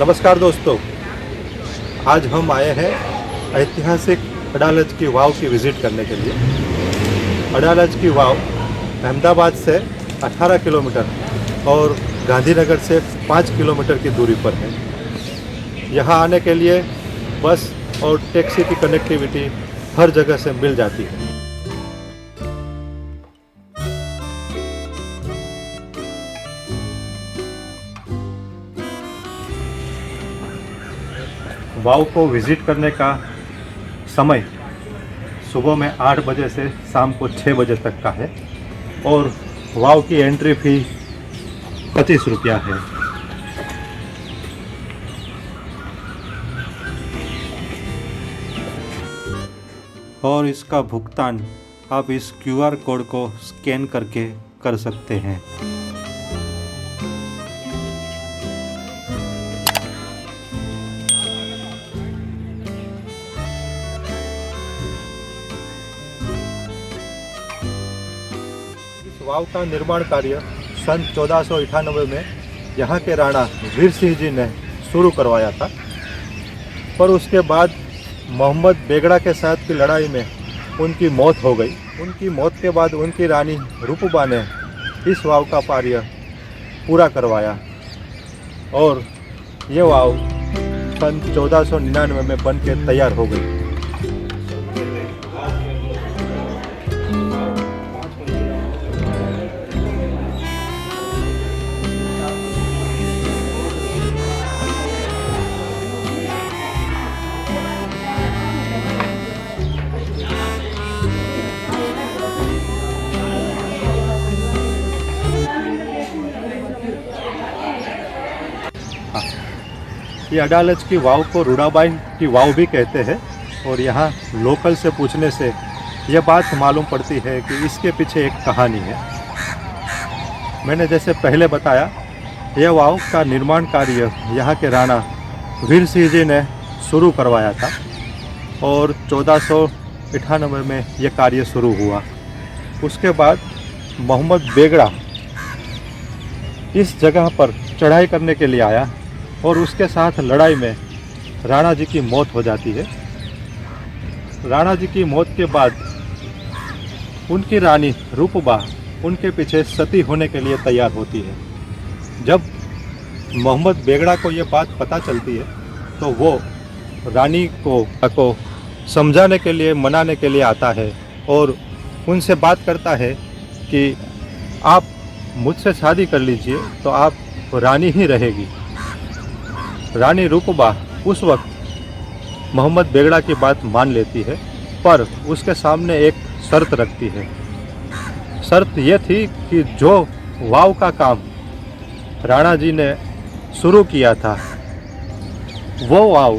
नमस्कार दोस्तों, आज हम आए हैं ऐतिहासिक अडालज की वाव की विज़िट करने के लिए। अडालज की वाव अहमदाबाद से 18 किलोमीटर और गांधीनगर से 5 किलोमीटर की दूरी पर है। यहाँ आने के लिए बस और टैक्सी की कनेक्टिविटी हर जगह से मिल जाती है। वाव को विज़िट करने का समय सुबह में 8 बजे से शाम को 6 बजे तक का है और वाव की एंट्री फ़ी 25 रुपया है। और इसका भुगतान आप इस QR कोड को स्कैन करके कर सकते हैं। वाव का निर्माण कार्य सन 1498 में यहाँ के राणा वीर सिंह जी ने शुरू करवाया था, पर उसके बाद मोहम्मद बेगड़ा के साथ की लड़ाई में उनकी मौत हो गई। उनकी मौत के बाद उनकी रानी रूपबा ने इस वाव का कार्य पूरा करवाया और ये वाव सन 1499 में बन के तैयार हो गई। ये अडालज की वाव को रूडाबाई की वाव भी कहते हैं और यहाँ लोकल से पूछने से यह बात मालूम पड़ती है कि इसके पीछे एक कहानी है। मैंने जैसे पहले बताया, यह वाव का निर्माण कार्य यहाँ के राणा वीर सिंह जी ने शुरू करवाया था और 1498 में यह कार्य शुरू हुआ। उसके बाद मोहम्मद बेगड़ा इस जगह पर चढ़ाई करने के लिए आया और उसके साथ लड़ाई में राणा जी की मौत हो जाती है। राणा जी की मौत के बाद उनकी रानी रूपबा उनके पीछे सती होने के लिए तैयार होती है। जब मोहम्मद बेगड़ा को ये बात पता चलती है तो वो रानी को समझाने के लिए, मनाने के लिए आता है और उनसे बात करता है कि आप मुझसे शादी कर लीजिए तो आप रानी ही रहेगी। रानी रूपबा उस वक्त मोहम्मद बेगड़ा की बात मान लेती है, पर उसके सामने एक शर्त रखती है। शर्त यह थी कि जो वाव का काम राणा जी ने शुरू किया था, वो वाव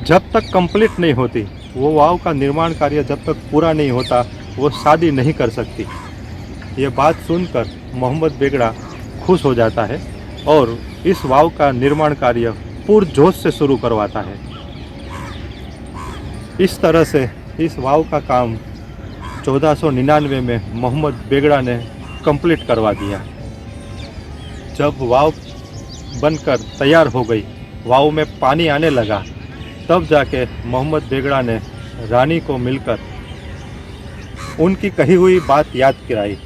जब तक कंप्लीट नहीं होती, वो वाव का निर्माण कार्य जब तक पूरा नहीं होता, वो शादी नहीं कर सकती। ये बात सुनकर मोहम्मद बेगड़ा खुश हो जाता है और इस वाव का निर्माण कार्य पुरजोश से शुरू करवाता है। इस तरह से इस वाव का काम 1499 में मोहम्मद बेगड़ा ने कंप्लीट करवा दिया। जब वाव बनकर तैयार हो गई, वाव में पानी आने लगा, तब जाके मोहम्मद बेगड़ा ने रानी को मिलकर उनकी कही हुई बात याद कराई।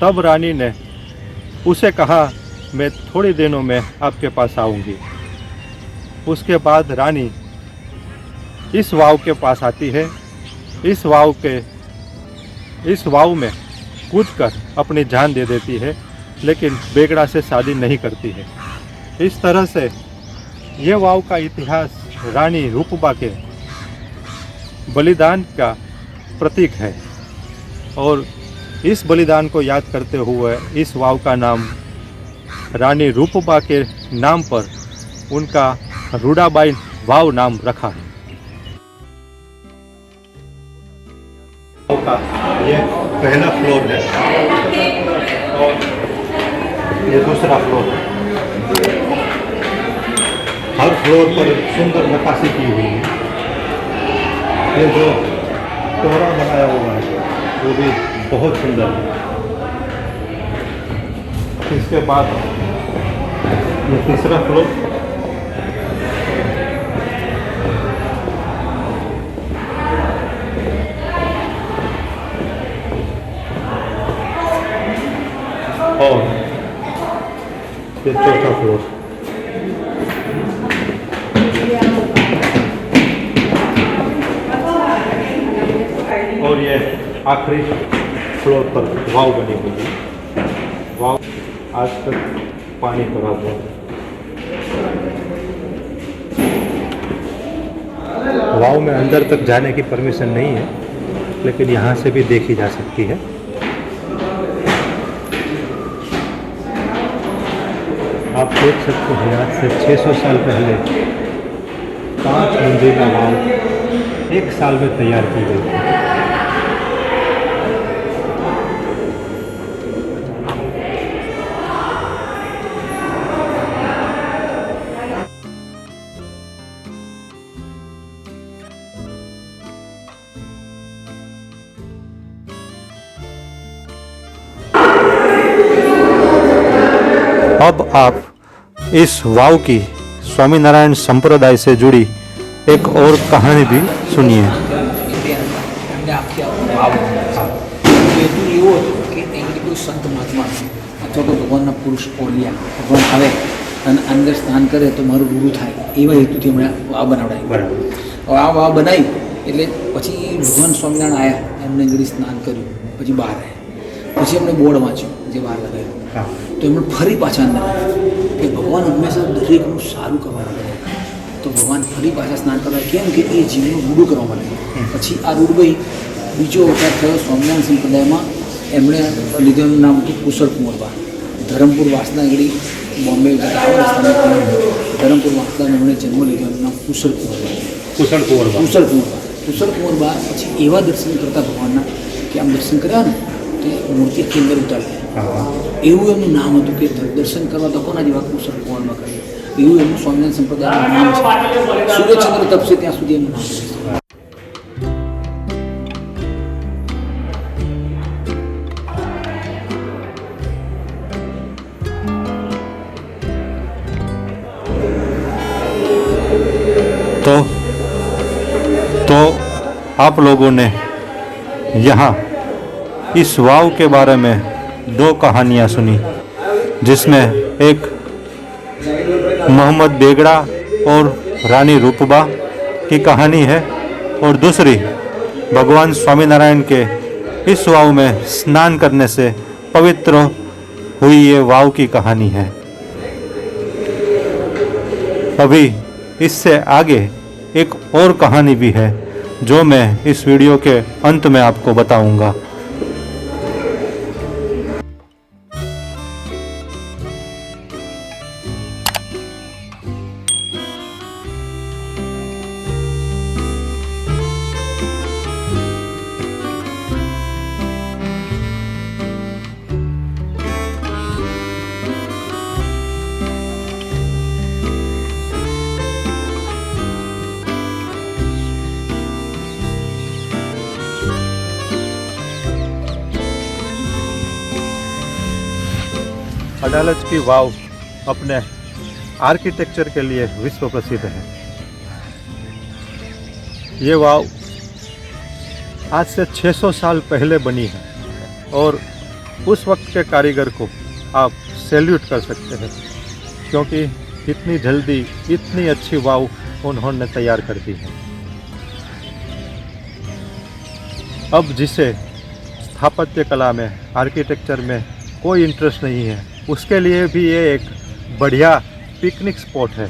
तब रानी ने उसे कहा, मैं थोड़ी दिनों में आपके पास आऊँगी। उसके बाद रानी इस वाव के पास आती है। इस वाव में कूदकर अपनी जान दे देती है, लेकिन बेगड़ा से शादी नहीं करती है। इस तरह से ये वाव का इतिहास रानी रूपबा के बलिदान का प्रतीक है और इस बलिदान को याद करते हुए इस वाव का नाम रानी रूपबा के नाम पर उनका रूडाबाई वाव नाम रखा है। ये पहला फ्लोर है और ये दूसरा फ्लोर है। हर फ्लोर पर सुंदर नक्काशी की हुई है। ये जो कोहरा बनाया हुआ है वो भी बहुत सुंदर है। इसके बाद ये तीसरा फ्लोर। और ये चौथा फ्लोर। और ये आखिरी फ्लोर पर वाव बनी हुई है। वाव आज तक पानी भरा हुआ है। वाव में अंदर तक जाने की परमिशन नहीं है, लेकिन यहाँ से भी देखी जा सकती है। आप देख सकते हैं आज से 600 साल पहले 5 मंजिला वाव 1 साल में तैयार की गई थी। अब आप इस वाव की स्वामीनारायण संप्रदाय से जुड़ी एक और कहानी भी सुनिए। संत महात्मा अथवा तो भगवान पुरुष ओलिया भगवान आए अंदर स्नान करे तो मारू गुरु थाय एवा हेतुथी हमने वाव बनावडाई। और आ वाव बनाई એટલે પછી ભગવાન સ્વામિનારાયણ આયા, એમને ઘડી સ્નાન કર્યું, પછી બહાર આવ્યા, પછી એમણે બોર્ડ વાંચ્યું જે બહાર લગાવ્યું, તો એમણે ફરી પાછા અંદર આવ્યા કે ભગવાન હંમેશા દરેકનું સારું કરવા માટે, તો ભગવાન ફરી પાછા સ્નાન કરવા કેમ કે એ જીવનું રૂડું કરવા માટે. પછી આ રૂડભાઈ બીજો અવતાર થયો સ્વામિનારાયણ સંપ્રદાયમાં, એમણે લીધું એમનું નામ હતું કુશળ કુંવરબા. ધરમપુર વાસના ઘડી બોમ્બે જતા આવા રસ્તામાં ધરમપુર વાસનામાં એમણે જન્મ લીધો, એમનું નામ કુશળ કુંવરબા. कुशल कुंवरबा कुशल कुंवरबा પછી એવા દર્શન કરતા ભગવાનના કે આમ દર્શન કર્યા ને તો મૂર્તિ આખી અંદર ઉતારી એવું એમનું નામ હતું કે દર્શન કરવા તો કોના જેવા કુશળ કુંવરબા કરીએ એવું એમનું સ્વામિનારાયણ સંપ્રદાયનું નામ છે. સૂર્યચંદ્ર તપસે ત્યાં સુધી એમનું નામ છે. तो आप लोगों ने यहाँ इस वाव के बारे में 2 कहानियाँ सुनी, जिसमें एक मोहम्मद बेगड़ा और रानी रूपबा की कहानी है, और दूसरी भगवान स्वामीनारायण के इस वाव में स्नान करने से पवित्र हुई ये वाव की कहानी है. अभी इससे आगे एक और कहानी भी है जो मैं इस वीडियो के अंत में आपको बताऊंगा. अडालज की वाव अपने आर्किटेक्चर के लिए विश्व प्रसिद्ध है. ये वाव आज से 600 साल पहले बनी है और उस वक्त के कारीगर को आप सैल्यूट कर सकते हैं, क्योंकि इतनी जल्दी इतनी अच्छी वाव उन्होंने तैयार कर दी है. अब जिसे स्थापत्य कला में, आर्किटेक्चर में कोई इंटरेस्ट नहीं है, उसके लिए भी ये एक बढ़िया पिकनिक स्पॉट है.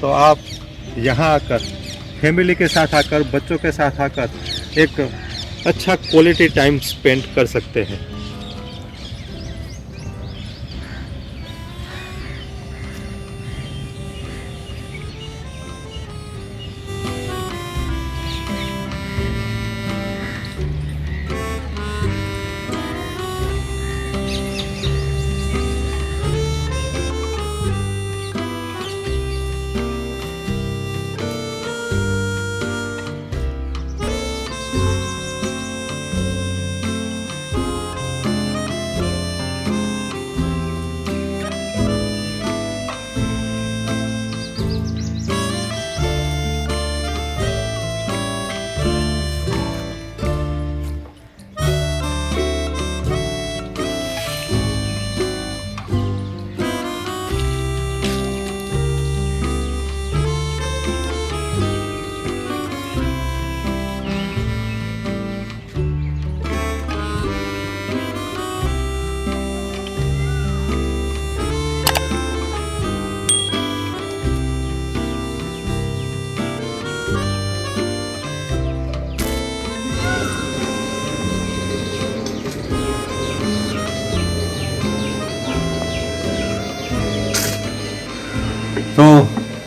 तो आप यहाँ आकर फैमिली के साथ आकर, बच्चों के साथ आकर एक अच्छा क्वालिटी टाइम स्पेंड कर सकते हैं.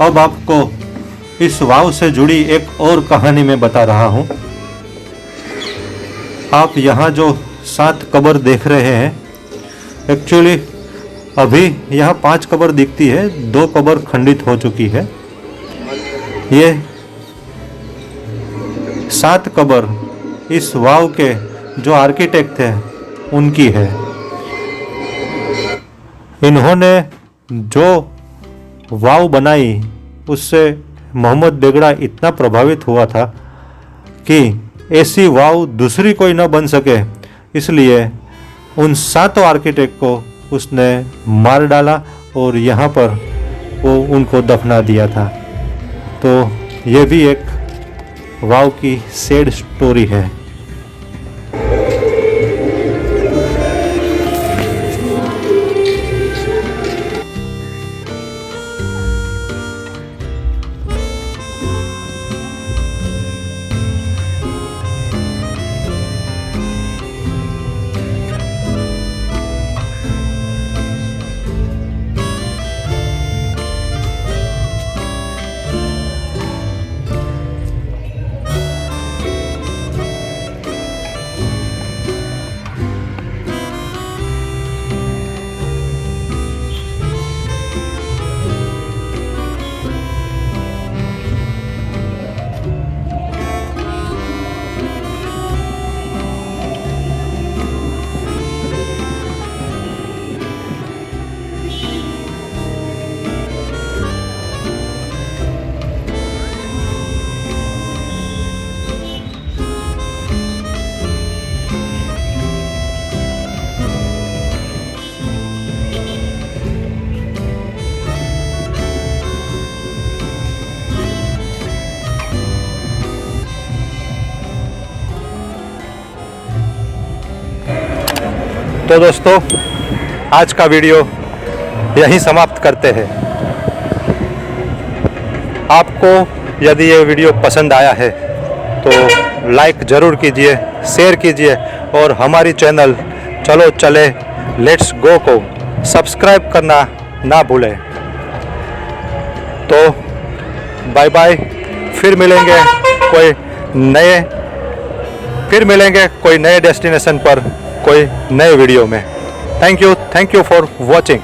अब आपको इस वाव से जुड़ी एक और कहानी मैं बता रहा हूँ। आप यहाँ जो 7 कब्र देख रहे हैं, एक्चुअली अभी यहाँ 5 कब्र दिखती है, 2 कब्र खंडित हो चुकी है। ये 7 कब्र इस वाव के जो आर्किटेक्ट थे उनकी है। इन्होंने जो वाव बनाई उससे मोहम्मद बेगड़ा इतना प्रभावित हुआ था कि ऐसी वाव दूसरी कोई न बन सके, इसलिए उन 7 आर्किटेक्ट को उसने मार डाला और यहाँ पर वो उनको दफना दिया था। तो ये भी एक वाव की सैड स्टोरी है। तो दोस्तों, आज का वीडियो यहीं समाप्त करते हैं। आपको यदि ये वीडियो पसंद आया है तो लाइक ज़रूर कीजिए, शेयर कीजिए और हमारी चैनल चलो चले लेट्स गो को सब्सक्राइब करना ना भूलें। तो बाय बाय, फिर मिलेंगे कोई नए डेस्टिनेशन पर, कोई नए वीडियो में। Thank you for watching.